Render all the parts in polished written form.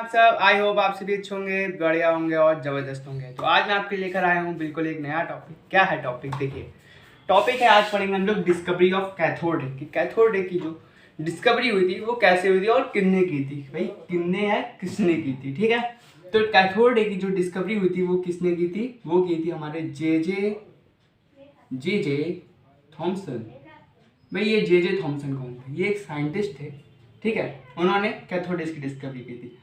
आप सब? I hope आप सभी अच्छे होंगे, बढ़िया होंगे और ज़बरदस्त होंगे। तो आज मैं आपके लेकर आया हूँ बिल्कुल एक नया टॉपिक। क्या है टॉपिक? देखिए, टॉपिक है, आज पढ़ेंगे हम लोग डिस्कवरी ऑफ कैथोड रे। कि कैथोड रे की जो डिस्कवरी हुई थी वो कैसे हुई थी और किसने की थी। भाई किसने है, किसने की थी, ठीक है। तो कैथोड रे की जो डिस्कवरी हुई थी वो किसने की थी? वो की थी हमारे जे जे थॉमसन। भाई ये जे थॉमसन कौन थे? ये एक साइंटिस्ट थे, ठीक है। उन्होंने कैथोड रेज की डिस्कवरी की थी।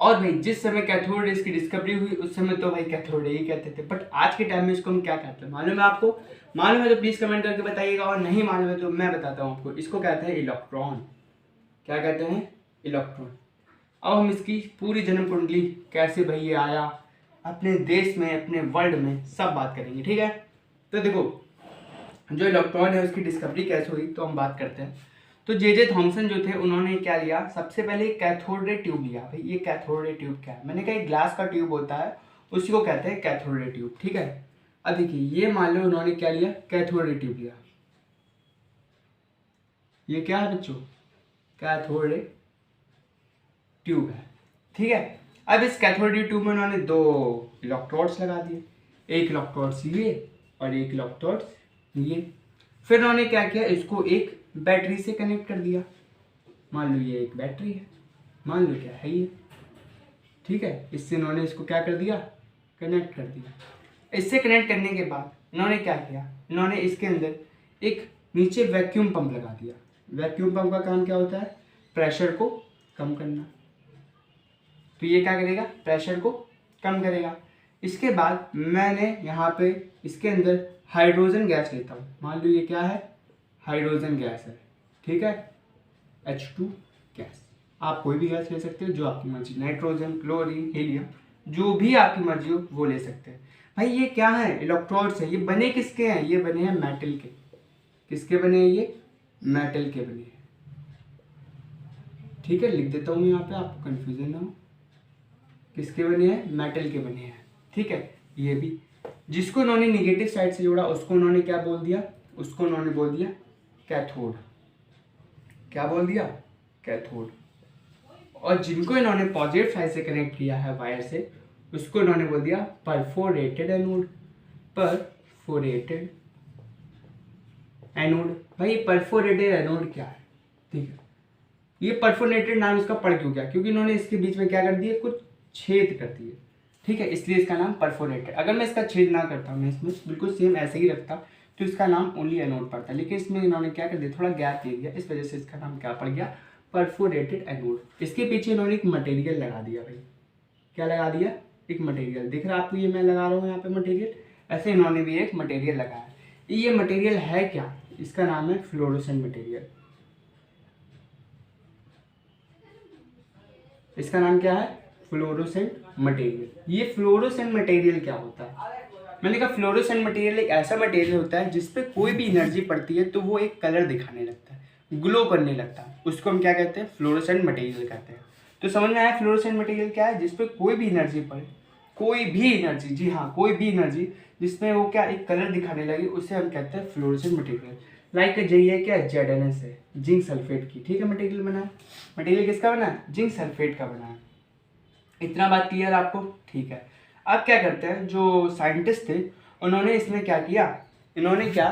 और भाई जिस समय कैथोड रेज की डिस्कवरी हुई उस समय तो भाई कैथोड रे ही कहते थे, बट आज के टाइम में इसको हम क्या कहते हैं मालूम है आपको? मालूम है तो प्लीज कमेंट करके बताइएगा, और नहीं मालूम है तो मैं बताता हूँ आपको। इसको कहते हैं इलेक्ट्रॉन। क्या कहते हैं? इलेक्ट्रॉन। अब हम इसकी पूरी जन्म कुंडली, कैसे भाई ये आया अपने देश में, अपने वर्ल्ड में, सब बात करेंगे, ठीक है। तो देखो, जो इलेक्ट्रॉन है उसकी डिस्कवरी कैसे हुई तो हम बात करते हैं। तो जे थॉमसन जो थे उन्होंने क्या लिया? सबसे पहले कैथोड रे ट्यूब लिया। भाई ये कैथोड रे ट्यूब क्या है? मैंने कहा एक ग्लास का ट्यूब होता है, उसी को कहते हैं कैथोड रे ट्यूब, ठीक है। अब देखिए, ये मान लो उन्होंने क्या लिया? कैथोड रे ट्यूब लिया। ये क्या है बच्चों? कैथोड रे ट्यूब है, ठीक है। अब इस कैथोड रे ट्यूब में उन्होंने दो इलेक्ट्रोड्स लगा दिए, एक इलेक्ट्रोड्स ये और एक इलेक्ट्रोड्स ये। फिर उन्होंने क्या किया? इसको एक बैटरी से कनेक्ट कर दिया। मान लो ये एक बैटरी है, मान लो क्या है ये, ठीक है। इससे इन्होंने इसको क्या कर दिया? कनेक्ट कर दिया। इससे कनेक्ट करने के बाद इन्होंने क्या किया? इन्होंने इसके अंदर एक नीचे वैक्यूम पंप लगा दिया। वैक्यूम पंप का काम क्या होता है? प्रेशर को कम करना। तो ये क्या करेगा? प्रेशर को कम करेगा। इसके बाद मैंने यहाँ पे इसके अंदर हाइड्रोजन गैस लेता हूँ। मान लो ये क्या है? हाइड्रोजन गैस है, ठीक है। H2 gas. आप कोई भी गैस ले सकते हो जो आपकी मर्जी, नाइट्रोजन, क्लोरीन, हीलियम, जो भी आपकी मर्जी हो वो ले सकते हैं। भाई ये क्या है? इलेक्ट्रोड्स है। ये बने किसके हैं? ये बने हैं मेटल के। किसके बने हैं ये? मेटल के बने हैं, ठीक है। लिख देता हूँ मैं यहाँ पे, आपको कंफ्यूजन ना हो। किसके बने हैं? मेटल के बने हैं, ठीक है। ये भी, जिसको उन्होंने निगेटिव साइड से जोड़ा उसको उन्होंने क्या बोल दिया? उसको उन्होंने बोल दिया कैथोड। क्या बोल दिया? कैथोड। और जिनको इन्होंने पॉजिटिव साइड से कनेक्ट किया है वायर से, उसको इन्होंने बोल दिया परफोरेटेड एनोड। Perforated anode. भाई परफोरेटेड एनोड क्या है? ठीक है, ये परफोरेटेड नाम इसका पड़ क्यों गया? क्योंकि इन्होंने इसके बीच में क्या कर दिए? कुछ छेद कर दिए, ठीक है, इसलिए इसका नाम परफोरेटेड। अगर मैं इसका छेद ना करता, मैं इसमें बिल्कुल सेम ऐसे ही रखता, तो इसका नाम ओनली एनोड पड़ता। लेकिन इसमें इन्होंने क्या कर दिया? थोड़ा गैप दे दिया, इस वजह से इसका नाम क्या पड़ गया? Perforated anode. इसके पीछे इन्होंने एक मटेरियल लगा दिया। भाई क्या लगा दिया? एक मटेरियल। दिख रहा है आपको? ये मैं लगा रहा हूँ यहाँ पे मटेरियल, ऐसे इन्होंने भी एक मटेरियल लगाया। ये मटेरियल है क्या? इसका नाम है फ्लोरोसेंट मटेरियल। इसका नाम क्या है? Fluorescent material. ये फ्लोरोसेंट मटेरियल क्या होता है? मैंने कहा फ्लोरोसेंट मटेरियल एक ऐसा मटेरियल होता है जिसपे कोई भी एनर्जी पड़ती है तो वो एक कलर दिखाने लगता है, ग्लो करने लगता है। उसको हम क्या कहते हैं? फ्लोरोसेंट मटेरियल कहते हैं। तो समझ में आया फ्लोरोसेंट मटेरियल क्या है? जिसपे कोई भी एनर्जी पड़े, कोई भी एनर्जी, जी हाँ, कोई भी एनर्जी जिसमें वो क्या एक कलर दिखाने लगे, उसे हम कहते हैं फ्लोरोसेंट मटेरियल। लाइक ये है क्या? ZnS है, जिंक सल्फेट की, ठीक है, मटेरियल बना है। मटेरियल किसका बना है? जिंक सल्फेट का बना है। इतना बात क्लियर आपको? ठीक है। अब क्या करते हैं, जो साइंटिस्ट थे उन्होंने इसमें क्या किया? इन्होंने क्या,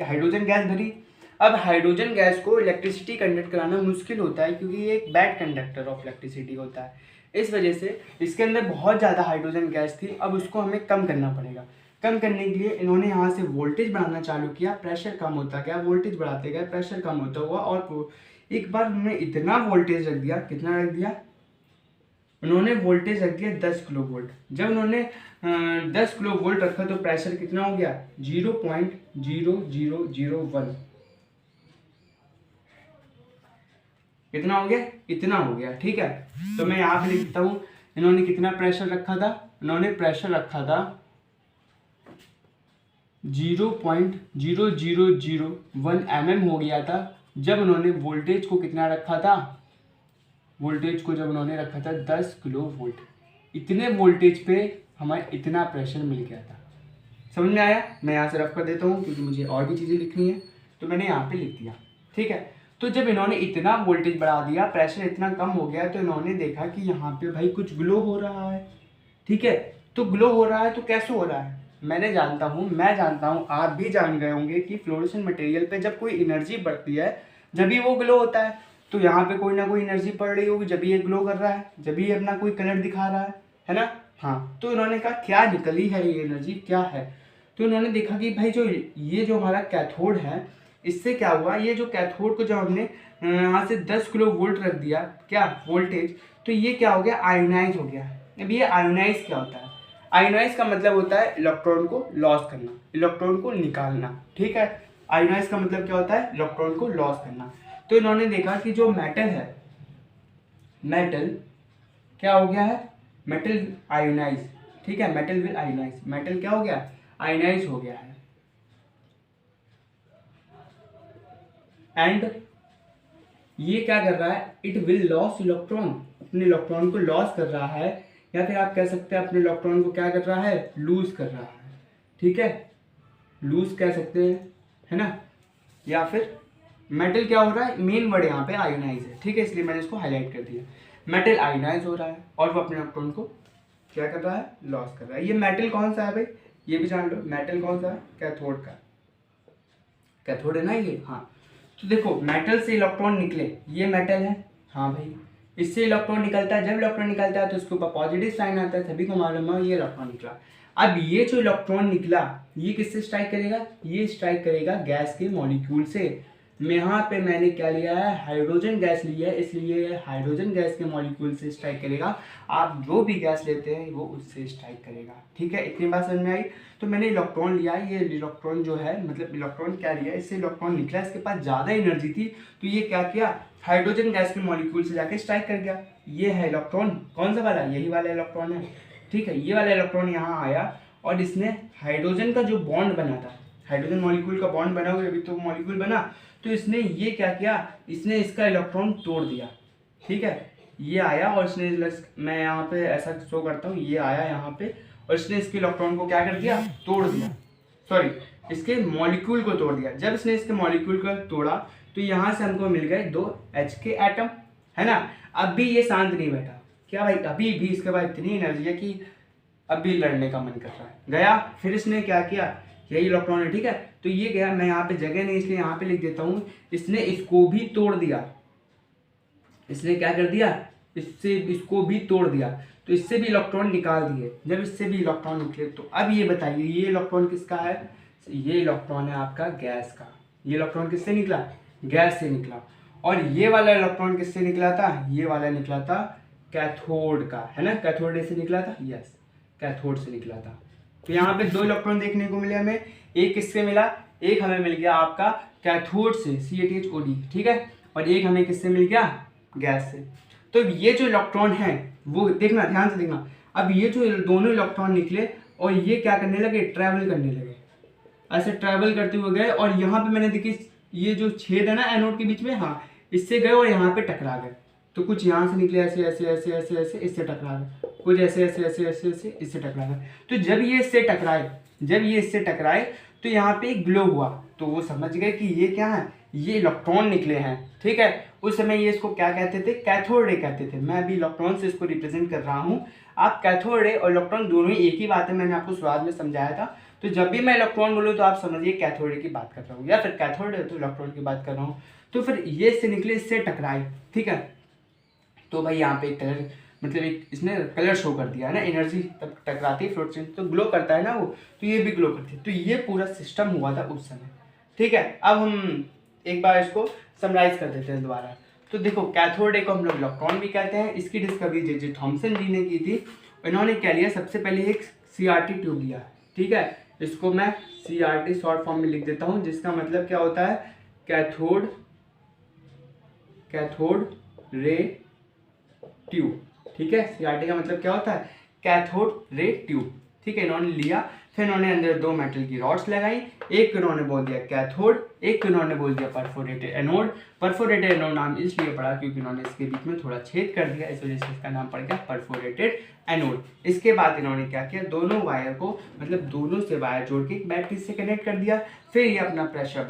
हाइड्रोजन गैस भरी। अब हाइड्रोजन गैस को इलेक्ट्रिसिटी कंडक्ट कराना मुश्किल होता है, क्योंकि ये एक बैड कंडक्टर ऑफ इलेक्ट्रिसिटी होता है। इस वजह से इसके अंदर बहुत ज़्यादा हाइड्रोजन गैस थी। अब उसको हमें कम करना पड़ेगा। कम करने के लिए इन्होंने यहाँ से वोल्टेज बढ़ाना चालू किया। प्रेशर कम होता गया, वोल्टेज बढ़ाते गए, प्रेशर कम होता हुआ, और एक बार उन्होंने इतना वोल्टेज रख दिया। कितना रख दिया? उन्होंने वोल्टेज रख दिया 10 किलो वोल्ट। जब उन्होंने 10 किलो वोल्ट रखा तो प्रेशर कितना हो गया? 0.0001। कितना हो गया? इतना हो गया, ठीक है। तो मैं यहाँ पे लिखता हूँ, इन्होंने कितना प्रेशर रखा था? इन्होंने प्रेशर रखा था 0.0001 mm हो गया था। जब उन्होंने वोल्टेज को कितना रखा था? वोल्टेज को जब उन्होंने रखा था 10 किलो वोल्ट। इतने वोल्टेज पे हमें इतना प्रेशर मिल गया था। समझ में आया? मैं यहाँ से रफ कर देता हूँ क्योंकि मुझे और भी चीज़ें लिखनी है, तो मैंने यहाँ पे लिख दिया, ठीक है। तो जब इन्होंने इतना वोल्टेज बढ़ा दिया, प्रेशर इतना कम हो गया, तो इन्होंने देखा कि यहाँ पे भाई कुछ ग्लो हो रहा है। ठीक है, तो ग्लो हो रहा है तो कैसे हो रहा है, मैं जानता हूँ, आप भी जान गए होंगे कि फ्लोरोसेंट मटेरियल पे जब कोई एनर्जी बढ़ती है जब भी वो ग्लो होता है। तो यहाँ पे कोई ना कोई एनर्जी पड़ रही होगी जब भी ये ग्लो कर रहा है, जब भी ये अपना कोई कलर दिखा रहा है ना। हाँ, तो इन्होंने कहा क्या निकली है ये एनर्जी, क्या है। तो इन्होंने देखा कि भाई ये जो हमारा कैथोड है, इससे क्या हुआ, ये जो कैथोड को जब हमने यहाँ से 10 किलो वोल्ट रख दिया क्या वोल्टेज, तो ये क्या हो गया, आयोनाइज हो गया। अब ये आयोनाइज क्या होता है, आयोनाइज का मतलब होता है इलेक्ट्रॉन को लॉस करना, इलेक्ट्रॉन को निकालना। ठीक है, आयोनाइज का मतलब क्या होता है, इलेक्ट्रॉन को लॉस करना। तो इन्होंने देखा कि जो मेटल है, मेटल क्या हो गया है, मेटल आयोनाइज। ठीक है, मेटल विल आयोनाइज, मेटल क्या हो गया, आयोनाइज हो गया है। एंड ये क्या कर रहा है, इट विल लॉस इलेक्ट्रॉन, अपने इलेक्ट्रॉन को लॉस कर रहा है, या फिर आप कह सकते हैं अपने इलेक्ट्रॉन को क्या कर रहा है, लूज कर रहा है। ठीक है, लूज कह सकते हैं, है ना। या फिर मेटल क्या हो रहा है, मेन वर्ड यहाँ पे आयोनाइज है। ठीक है, इसलिए मैंने इसको हाईलाइट कर दिया, मेटल आयोनाइज हो रहा है और वो अपने इलेक्ट्रॉन को क्या कर रहा है, लॉस कर रहा है। ये मेटल कौन सा है भाई, ये भी जान लो, मेटल कौन सा है, कैथोड का, कैथोड है ना ये। हाँ, तो देखो मेटल से इलेक्ट्रॉन निकले, ये मेटल है, हाँ भाई, इससे इलेक्ट्रॉन निकलता है, जब इलेक्ट्रॉन निकलता है तो उसके ऊपर पॉजिटिव साइन आता है, सभी को मालूम है, ये इलेक्ट्रॉन निकला। अब ये जो इलेक्ट्रॉन निकला ये किससे स्ट्राइक करेगा, ये स्ट्राइक करेगा गैस के मॉलिक्यूल से। यहाँ पे मैंने क्या लिया है, हाइड्रोजन गैस लिया है, इसलिए हाइड्रोजन गैस के मॉलिक्यूल से स्ट्राइक करेगा। आप जो भी गैस लेते हैं वो उससे स्ट्राइक करेगा। ठीक है, इतनी बात समझ में आई। तो मैंने इलेक्ट्रॉन लिया, ये इलेक्ट्रॉन जो है, मतलब इलेक्ट्रॉन क्या लिया, इससे इलेक्ट्रॉन निकला, इसके पास ज़्यादा एनर्जी थी, तो ये क्या किया, हाइड्रोजन गैस के मॉलिक्यूल से जाके स्ट्राइक कर गया। ये है इलेक्ट्रॉन, कौन सा वाला, यही वाला इलेक्ट्रॉन है। ठीक है, ये वाला इलेक्ट्रॉन यहाँ आया और इसने हाइड्रोजन का जो बॉन्ड बना था, हाइड्रोजन मॉलिक्यूल का बॉन्ड बना हुआ अभी तो मॉलिक्यूल बना, तो इसने ये क्या किया, इसने इसका इलेक्ट्रॉन तोड़ दिया। ठीक है, ये आया और इसने, मैं यहाँ पे ऐसा शो करता हूँ, ये आया यहाँ पे और इसने इसके इलेक्ट्रॉन को क्या कर दिया, तोड़ दिया, सॉरी इसके मॉलिक्यूल को तोड़ दिया। जब इसने इसके मॉलिक्यूल को तोड़ा तो यहाँ से हमको मिल गए 2 H के एटम, है ना। अब भी ये शांत नहीं बैठा, क्या भाई, अभी भी इसके पास इतनी एनर्जी है कि अभी लड़ने का मन कर रहा है। गया, फिर इसने क्या किया, यही इलेक्ट्रॉन है, ठीक है, तो ये गया, मैं यहाँ पे जगह नहीं इसलिए यहाँ पे लिख देता हूँ, इसने इसको भी तोड़ दिया। इसने क्या कर दिया, इसको भी तोड़ दिया, तो इससे भी इलेक्ट्रॉन निकाल दिए। जब इससे भी इलेक्ट्रॉन निकले तो अब ये बताइए, ये इलेक्ट्रॉन किसका है, ये इलेक्ट्रॉन है आपका गैस का। ये इलेक्ट्रॉन किससे निकला, गैस से निकला। और ये वाला इलेक्ट्रॉन किससे निकला था, ये वाला निकला था कैथोड का, है ना, कैथोड से निकला था, यस, कैथोड से निकला था। तो यहाँ पे 2 इलेक्ट्रॉन देखने को मिले हमें, एक किससे मिला, एक हमें मिल गया आपका कैथोड से CaTH ठीक है, और एक हमें किससे मिल गया, गैस से। तो ये जो इलेक्ट्रॉन है वो देखना, ध्यान से देखना, अब ये जो दोनों इलेक्ट्रॉन निकले और ये क्या करने लगे, ट्रैवल करने लगे, ऐसे ट्रैवल करते हुए गए और यहाँ पे मैंने देखी ये जो छेद है ना एनोड के बीच में, हाँ, इससे गए और यहाँ पे टकरा गए। तो कुछ यहाँ से निकले ऐसे ऐसे ऐसे ऐसे ऐसे, इससे टकरा गए, कुछ ऐसे ऐसे ऐसे ऐसे ऐसे, इससे टकरा गए। तो जब ये इससे टकराए तो यहाँ पे ग्लो हुआ, तो वो समझ गए कि ये क्या है, ये इलेक्ट्रॉन निकले हैं। ठीक है, उस समय ये इसको क्या कहते थे, कैथोड रे कहते थे। मैं अभी इलेक्ट्रॉन से इसको रिप्रेजेंट कर रहा हूँ। आप कैथोड रे और इलेक्ट्रॉन दोनों ही एक ही बात है, मैंने आपको शुरुआत में समझाया था। तो जब भी मैं इलेक्ट्रॉन बोलूँ तो आप समझिए कैथोड रे की बात कर रहा हूँ, या फिर कैथोड रे तो इलेक्ट्रॉन की बात कर रहा हूँ। तो फिर ये इससे निकले, इससे टकराए, ठीक है। तो भाई यहाँ पे कलर, मतलब एक इसने कलर शो कर दिया है ना, एनर्जी तब टकराती है फ्लोरोसेंट तो ग्लो करता है ना वो, तो ये भी ग्लो करती है। तो ये पूरा सिस्टम हुआ था उस समय। ठीक है, अब हम एक बार इसको समराइज कर देते हैं दोबारा। तो देखो, कैथोड रे को हम लोग इलेक्ट्रॉन भी कहते हैं। इसकी डिस्कवरी जे थॉमसन जी ने की थी। इन्होंने क्या लिया, सबसे पहले एक CRT ट्यूब लिया। ठीक है, इसको मैं CRT शॉर्ट फॉर्म में लिख देता हूँ, जिसका मतलब क्या होता है, कैथोड रे ट्यूब। ठीक है, CRT का मतलब क्या होता है, कैथोड रे ट्यूब। ठीक है, इन्होंने लिया, फिर इन्होंने अंदर 2 मेटल की रॉड्स लगाई, एक इन्होंने बोल दिया कैथोड, एक इन्होंने बोल दिया परफोरेटेड एनोड। परफोरेटेड एनोड नाम इसलिए पड़ा क्योंकि इन्होंने इसके बीच में थोड़ा छेद कर दिया, इस वजह से इसका नाम पड़ गया परफोरेटेड एनोड। इसके बाद इन्होंने क्या किया, दोनों वायर को मतलब दोनों से वायर जोड़ के एक बैटरी से कनेक्ट कर दिया। फिर ये अपना प्रेशर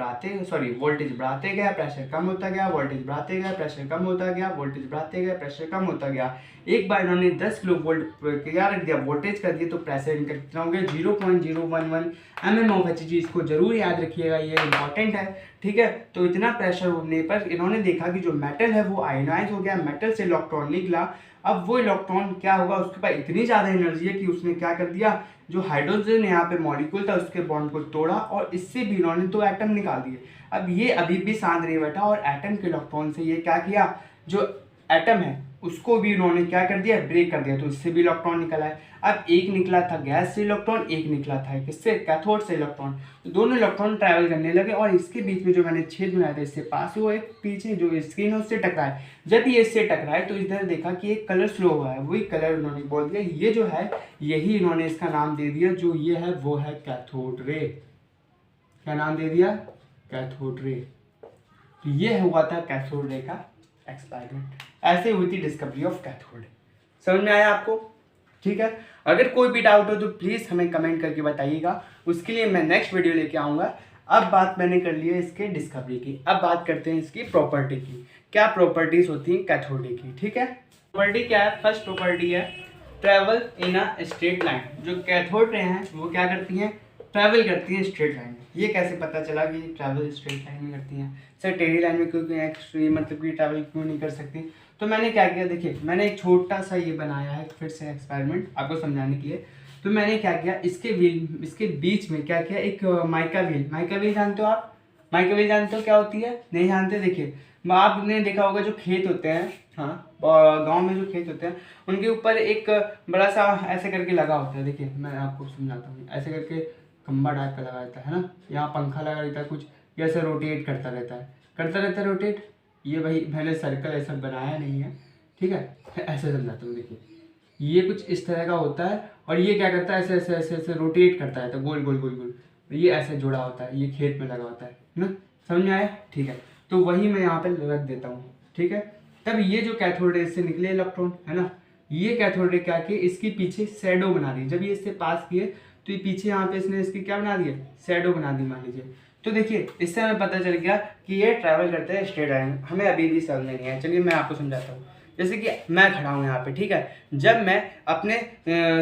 वोल्टेज बढ़ाते गया, प्रेशर कम होता गया, वोल्टेज बढ़ाते गया, प्रेशर कम होता गया, वोल्टेज बढ़ाते गया, प्रेशर कम होता गया। एक बार इन्होंने 10 किलो वोल्ट क्या रख दिया, वोल्टेज कर दिया, तो प्रेशर इनका कितना हो गया 0.011 mmHg। इसको जरूर याद रखिएगा, ये इंपॉर्टेंट है, ठीक है। तो इतना प्रेशर होने पर इन्होंने देखा कि जो मेटल है वो आयनाइज हो गया, मेटल से इलेक्ट्रॉन निकला। अब वो इलेक्ट्रॉन क्या होगा, उसके पास इतनी ज़्यादा एनर्जी है कि उसने क्या कर दिया, जो हाइड्रोजन यहाँ पे मॉलिक्यूल था उसके बॉन्ड को तोड़ा और इससे भी इन्होंने 2 एटम निकाल दिए। अब ये अभी भी शांत नहीं बैठा और एटम के इलेक्ट्रॉन से ये क्या किया, जो एटम है उसको भी उन्होंने क्या कर दिया, ब्रेक कर दिया, तो इससे भी इलेक्ट्रॉन निकला है। अब एक निकला था गैस से इलेक्ट्रॉन, एक निकला था किससे, कैथोड से इलेक्ट्रॉन। तो दोनों इलेक्ट्रॉन ट्रैवल करने लगे और इसके बीच में जो मैंने छेद बनाया था इससे पास हुआ, एक पीछे जो स्क्रीन है उससे टकराए। जब ये इससे टकराए तो इधर देखा कि एक कलर स्लो हुआ है, वही कलर उन्होंने बोल दिया, ये जो है यही इन्होंने इसका नाम दे दिया, जो ये है वो है कैथोड रे। क्या नाम दे दिया, कैथोड रे। तो ये हुआ था कैथोड रे का एक्सपेरिमेंट। ऐसे हुई थी डिस्कवरी ऑफ कैथोड। समझ में आया आपको, ठीक है। अगर कोई भी डाउट हो तो प्लीज़ हमें कमेंट करके बताइएगा, उसके लिए मैं नेक्स्ट वीडियो लेके आऊँगा। अब बात मैंने कर ली है इसके डिस्कवरी की, अब बात करते हैं इसकी प्रॉपर्टी की, क्या प्रॉपर्टीज होती हैं कैथोड रे की, ठीक है। प्रॉपर्टी क्या है, फर्स्ट प्रॉपर्टी है travel in a straight line. जो कैथोड रे हैं वो क्या करती हैं, ट्रैवल करती हैं स्ट्रेट लाइन में। ये कैसे पता चला कि ट्रैवल स्ट्रेट लाइन में करती हैं, सर टेढ़ी लाइन में क्योंकि मतलब कि ट्रैवल क्यों नहीं कर सकती। तो मैंने क्या किया, देखिए मैंने एक छोटा सा ये बनाया है फिर से एक्सपेरिमेंट आपको समझाने के लिए। तो मैंने क्या किया, इसके बीच में क्या किया, एक माइका व्हील जानते हो आप, माइका व्हील जानते हो क्या होती है, नहीं जानते। देखिए आपने देखा होगा जो खेत होते हैं, हाँ गांव में जो खेत होते हैं उनके ऊपर एक बड़ा सा ऐसे करके लगा होता है। देखिए मैं आपको समझाता हूँ, ऐसे करके खंबा टाइप का लगा रहता है ना, यहाँ पंखा लगा रहता है कुछ, ये ऐसे रोटेट करता रहता है रोटेट। ये भाई मैंने सर्कल ऐसा बनाया नहीं है, ठीक है, ऐसे समझाता हूँ। देखिए ये कुछ इस तरह का होता है और ये क्या करता है, ऐसे ऐसे ऐसे ऐसे रोटेट करता है, तो गोल गोल गोल गोल, ये ऐसे जुड़ा होता है, ये खेत में लगा होता है ना, समझ में आया, ठीक है। तो वही मैं यहाँ पे रख देता हूँ, ठीक है। तब ये जो कैथोड रे से निकले इलेक्ट्रॉन है ना, ये कैथोड रे क्या किए, इसके पीछे शैडो बना दी। जब ये इससे पास किए तो ये पीछे यहाँ पे इसने इसकी क्या बना दिया, शैडो बना दी मान लीजिए। तो देखिए इससे हमें पता चल गया कि ये ट्रैवल करते हैं स्ट्रेट लाइन में। हमें अभी भी समझ नहीं है, चलिए मैं आपको समझाता हूँ। जैसे कि मैं खड़ा हूँ यहाँ पे, ठीक है, जब मैं अपने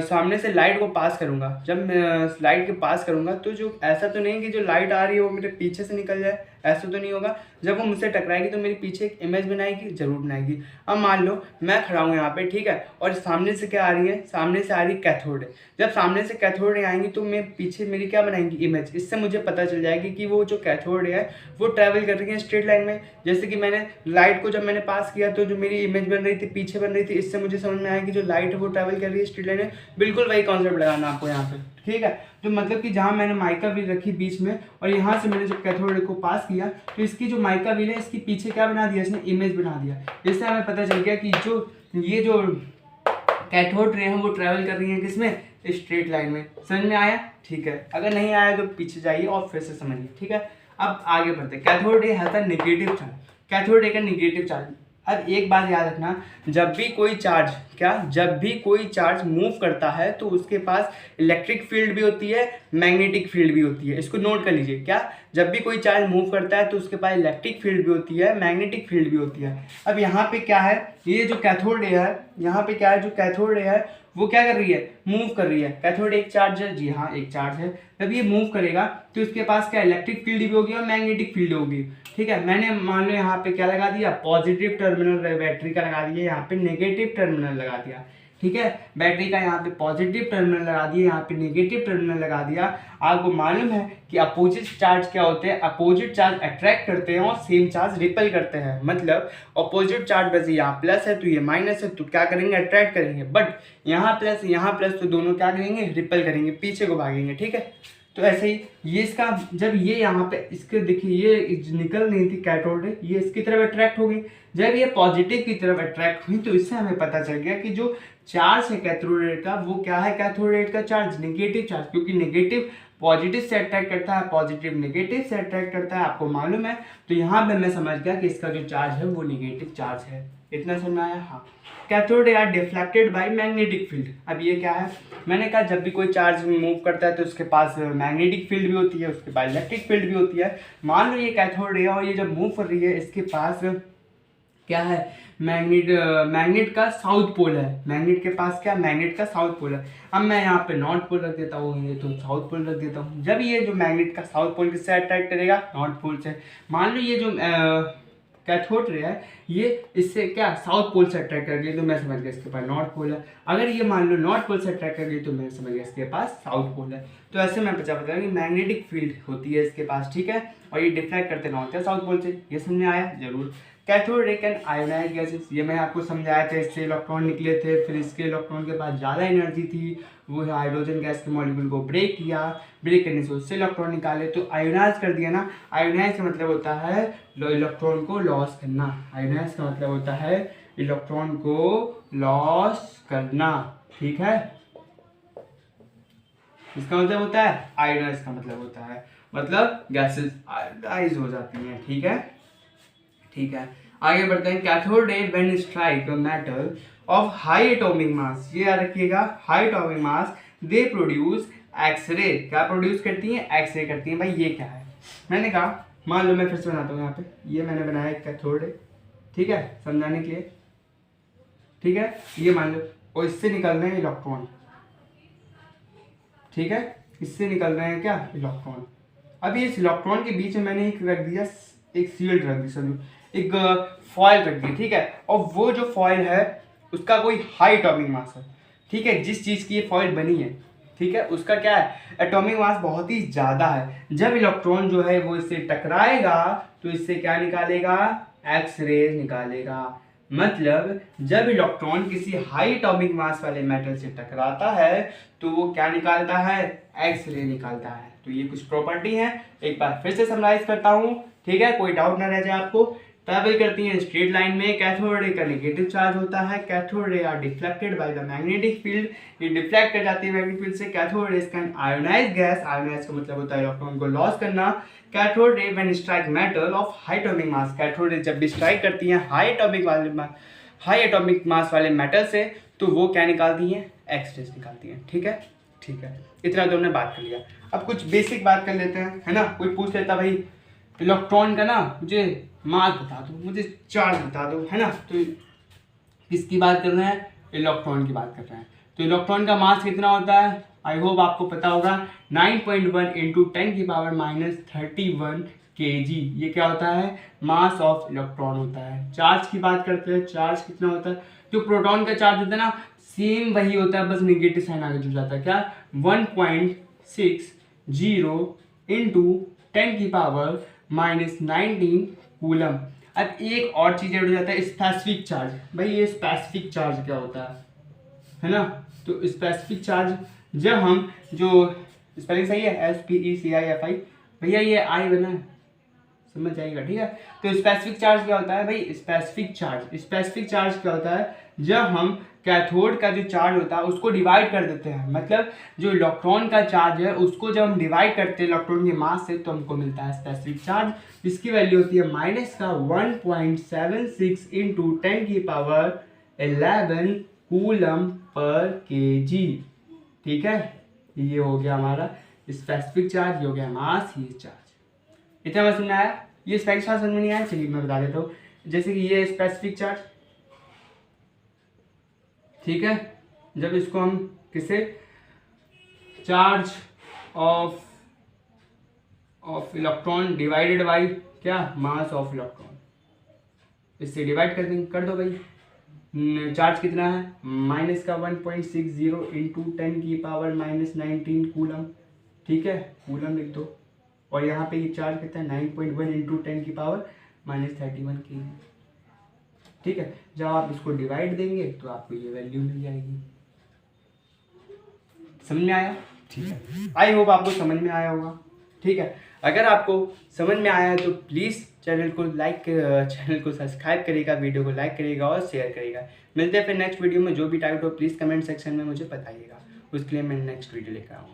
सामने से लाइट को पास करूँगा, जब मैं लाइट के पास करूँगा तो जो ऐसा तो नहीं कि जो लाइट आ रही है वो मेरे पीछे से निकल जाए, ऐसा तो नहीं होगा। जब वो मुझसे टकराएगी तो मेरे पीछे एक इमेज बनाएगी, जरूर बनाएगी। अब मान लो मैं खड़ा हूँ यहाँ पे, ठीक है, और सामने से क्या आ रही है, सामने से आ रही कैथोड रे। जब सामने से कैथोड रे आएंगी तो मैं पीछे मेरी क्या बनाएंगी, इमेज। इससे मुझे पता चल जाएगी कि वो जो कैथोड रे है वो ट्रैवल कर रही है स्ट्रेट लाइन में। जैसे कि मैंने लाइट को जब मैंने पास किया तो जो मेरी इमेज बन रही थी पीछे बन रही थी, इससे मुझे समझ में आया कि जो लाइट है वो ट्रैवल कर रही है स्ट्रेट लाइन में। बिल्कुल वही कॉन्सेप्ट लगाना आपको यहाँ पे, ठीक है। तो मतलब कि जहाँ मैंने माइका व्हील रखी बीच में और यहाँ से मैंने जब कैथोड रे को पास किया तो इसकी जो माइका व्हील है इसके पीछे क्या बना दिया, इसने इमेज बना दिया। इससे हमें पता चल गया कि ये जो कैथोड रे हैं वो ट्रैवल कर रही हैं किसमें, स्ट्रेट लाइन में। समझ में आया, ठीक है। अगर नहीं आया तो पीछे जाइए और फिर से समझिए, ठीक है। अब आगे बढ़ते हैं। कैथोड रे has a negative charge, cathode ray का नेगेटिव चार्ज। अब एक बात याद रखना, जब भी कोई चार्ज मूव करता है तो उसके पास इलेक्ट्रिक फील्ड भी होती है, मैग्नेटिक फील्ड भी होती है। इसको नोट कर लीजिए, क्या, जब भी कोई चार्ज मूव करता है तो उसके पास इलेक्ट्रिक फील्ड भी होती है, मैग्नेटिक फील्ड भी होती है। अब यहाँ पे क्या है, ये जो कैथोड रे है, यहाँ पे क्या है, जो कैथोड रे है वो क्या कर रही है, मूव कर रही है। कैथोड एक चार्ज है, जी हाँ एक चार्ज है। जब ये मूव करेगा तो इसके पास क्या इलेक्ट्रिक फील्ड भी होगी और मैग्नेटिक फील्ड होगी, ठीक है। मैंने मान लो यहाँ पे क्या लगा दिया, पॉजिटिव टर्मिनल बैटरी का लगा दिया, यहाँ पे नेगेटिव टर्मिनल लगा दिया, ठीक है। बैटरी का यहाँ पे पॉजिटिव टर्मिनल लगा दिया, यहाँ पे नेगेटिव टर्मिनल लगा दिया। आपको मालूम है कि अपोजिट चार्ज क्या होते हैं, अपोजिट चार्ज अट्रैक्ट करते हैं और सेम चार्ज रिपेल करते हैं। मतलब अपोजिट चार्ज वैसे यहाँ प्लस है तो ये माइनस है, तो क्या करेंगे, अट्रैक्ट करेंगे। बट यहाँ प्लस तो दोनों क्या करेंगे, रिपेल करेंगे, पीछे को भागेंगे, ठीक है। तो ऐसे ही ये इसका, जब ये यहाँ पे इसके देखिए ये निकल नहीं थी कैथोड रे, ये इसकी तरफ अट्रैक्ट हो गई। जब ये पॉजिटिव की तरफ अट्रैक्ट हुई तो इससे हमें पता चल गया कि जो चार्ज है कैथोड रे का वो क्या है, कैथोड रे का चार्ज नेगेटिव चार्ज, क्योंकि नेगेटिव पॉजिटिव से अट्रैक्ट करता है, पॉजिटिव नेगेटिव से अट्रैक्ट करता है, आपको मालूम है। तो यहाँ पे मैं समझ गया कि इसका जो चार्ज है वो नेगेटिव चार्ज है। इतना समझ में आया? हाँ। Cathode ray are deflected by magnetic field. अब ये क्या है, मैंने कहा जब भी कोई चार्ज मूव करता है तो उसके पास मैग्नेटिक फील्ड भी होती है, उसके पास इलेक्ट्रिक फील्ड भी होती है। मान लो ये कैथोड रे और ये जब मूव कर रही है, इसके पास क्या है, मैग्नेट का साउथ पोल है। मैग्नेट के पास क्या, मैग्नेट का साउथ पोल है। अब मैं यहाँ पे नॉर्थ पोल रख देता हूँ, ये तो साउथ पोल रख देता हूँ। जब ये जो मैग्नेट का साउथ पोल किससे अट्रैक्ट करेगा, नॉर्थ पोल से। मान लो ये जो कैथोड रे है ये इससे क्या साउथ पोल से अट्रैक्ट कर गई, तो मैं समझ गया इसके पास नॉर्थ पोल है। अगर ये मान लो नॉर्थ पोल से अट्रैक्ट कर गई तो मैं समझ गया इसके पास साउथ पोल है। तो ऐसे मैं बता कि मैग्नेटिक फील्ड होती है इसके पास, ठीक है। और ये डिफ्लेक्ट करते नॉर्थ या साउथ पोल से। ये समझ में आया जरूर। Cathode ray can ionise gases, ये मैं आपको समझाया था। इससे इलेक्ट्रॉन निकले थे, फिर इसके इलेक्ट्रॉन के पास ज़्यादा एनर्जी थी, वो हाइड्रोजन गैस के मॉलिक्यूल को ब्रेक किया, ब्रेक करने से उससे इलेक्ट्रॉन निकाले, तो आयोनाइज कर दिया ना। आयोनाइज का मतलब होता है इलेक्ट्रॉन को लॉस करना। आयोनाइज का मतलब होता है इलेक्ट्रॉन को लॉस करना, ठीक है। इसका मतलब होता है आयोनाइज का मतलब होता है मतलब गैसेस आयोनाइज हो जाती हैं, ठीक है। ठीक है, आगे बढ़ते हैं। Cathode ray when strike metal of high atomic mass, ये याद रखिएगा, high atomic mass, they produce x ray. क्या प्रोड्यूस करती हैं, एक्सरे करती हैं। भाई ये क्या है, मैंने कहा मान लो मैं फिर से बनाता हूँ। यहाँ पे ये मैंने बनाया एक कैथोड रे, ठीक है, समझाने के लिए, ठीक है। ये मान लो, और इससे निकल रहे हैं इलेक्ट्रॉन, ठीक है, इससे निकल रहे हैं क्या, इलेक्ट्रॉन। अभी इस इलेक्ट्रॉन के बीच में मैंने एक रख दिया, एक शील्ड रख दी, समझो एक फॉयल रख दी, ठीक है। और वो जो फॉयल है उसका कोई हाई एटॉमिक मास है, ठीक है। जिस चीज़ की ये फॉयल बनी है, ठीक है, उसका क्या है, एटॉमिक मास बहुत ही ज़्यादा है। जब इलेक्ट्रॉन जो है वो इससे टकराएगा तो इससे क्या निकालेगा, एक्स रेज निकालेगा। मतलब जब इलेक्ट्रॉन किसी हाई एटॉमिक मास वाले मेटल से टकराता है तो वो क्या निकालता है, एक्स रे निकालता है। तो ये कुछ प्रॉपर्टी है, एक बार फिर से समराइज करता हूँ, ठीक है, कोई डाउट ना रह जाए आपको। ट्रैवल करती हैं स्ट्रेट लाइन में। कैथोड रे का नेगेटिव चार्ज होता है। Cathode ray are deflected by the magnetic field, ये डिफ्लेक्ट कर जाती है मैग्नेटिक फील्ड से। Cathode rays can ionise gas, ionise का मतलब होता है इलेक्ट्रॉन को लॉस करना। Cathode ray when strike metal of high atomic mass, cathode ray जब भी स्ट्राइक करती हैं हाई एटॉमिक मास वाले मेटल से तो वो क्या निकालती हैं, एक्स रेज निकालती हैं, ठीक है। ठीक है, इतना तो हमने बात कर लिया। अब कुछ बेसिक बात कर लेते हैं, है ना। कोई पूछ लेता भाई इलेक्ट्रॉन का ना मुझे मास बता दो, मुझे चार्ज बता दो, है ना। तो किसकी बात कर रहे हैं, इलेक्ट्रॉन की बात कर रहे हैं। तो इलेक्ट्रॉन का मास कितना होता है, आई होप आपको पता होगा, 9.1 इंटू 10 की पावर -31 kg। ये क्या होता है, मास ऑफ इलेक्ट्रॉन होता है। चार्ज की बात करते हैं, चार्ज कितना होता है, जो प्रोटॉन का चार्ज होता है ना सेम वही होता है, बस निगेटिव साइन आगे जुड़ जाता है। क्या, 1.60 इंटू 10 की पावर -19 कूलम। अब एक और चीज़ ऐड हो जाता है, स्पेसिफिक चार्ज। भाई ये स्पेसिफिक चार्ज क्या होता है ना। तो स्पेसिफिक चार्ज जब हम, जो स्पेलिंग सही है, SPECIFI, भैया ये आई बना है, समझ जाएगा, ठीक है। तो स्पेसिफिक चार्ज क्या होता है भाई, स्पेसिफिक चार्ज क्या होता है, जब हम कैथोड का जो चार्ज होता है उसको डिवाइड कर देते हैं। मतलब जो इलेक्ट्रॉन का चार्ज है उसको जब हम डिवाइड करते हैं इलेक्ट्रॉन के मास से तो हमको मिलता है स्पेसिफिक चार्ज, जिसकी वैल्यू होती है -1.76 इंटू 10 की पावर 11 कूलम पर केजी, ठीक है। ये हो गया हमारा स्पेसिफिक चार्ज, ये हो गया मास, ये चार्ज। इतना समझ में आया। ये स्पेसिफिक चार्ज समझ में नहीं आया, चलिए मैं बता देता हूँ। जैसे कि ये स्पेसिफिक चार्ज, ठीक है, जब इसको हम किसे, charge of electron divided by क्या, मास ऑफ इलेक्ट्रॉन, इससे डिवाइड कर देंगे, कर दो भाई। चार्ज कितना है, -1.60 इंटू 10 की पावर -19 कूलम, ठीक है, कूलम लिख दो। और यहाँ पे ये चार्ज कितना है, 9.1 इंटू 10 की पावर -31 की, ठीक है। जब आप इसको डिवाइड देंगे तो आपको ये वैल्यू मिल जाएगी। समझ में आया, ठीक है। आई होप आपको समझ में आया होगा, ठीक है। अगर आपको समझ में आया है तो प्लीज़ चैनल को सब्सक्राइब करिएगा, वीडियो को लाइक करिएगा और शेयर करिएगा। मिलते हैं फिर नेक्स्ट वीडियो में। जो भी डाउट हो प्लीज़ कमेंट सेक्शन में मुझे बताइएगा, उसके लिए मैं नेक्स्ट वीडियो लेकर आऊँगा।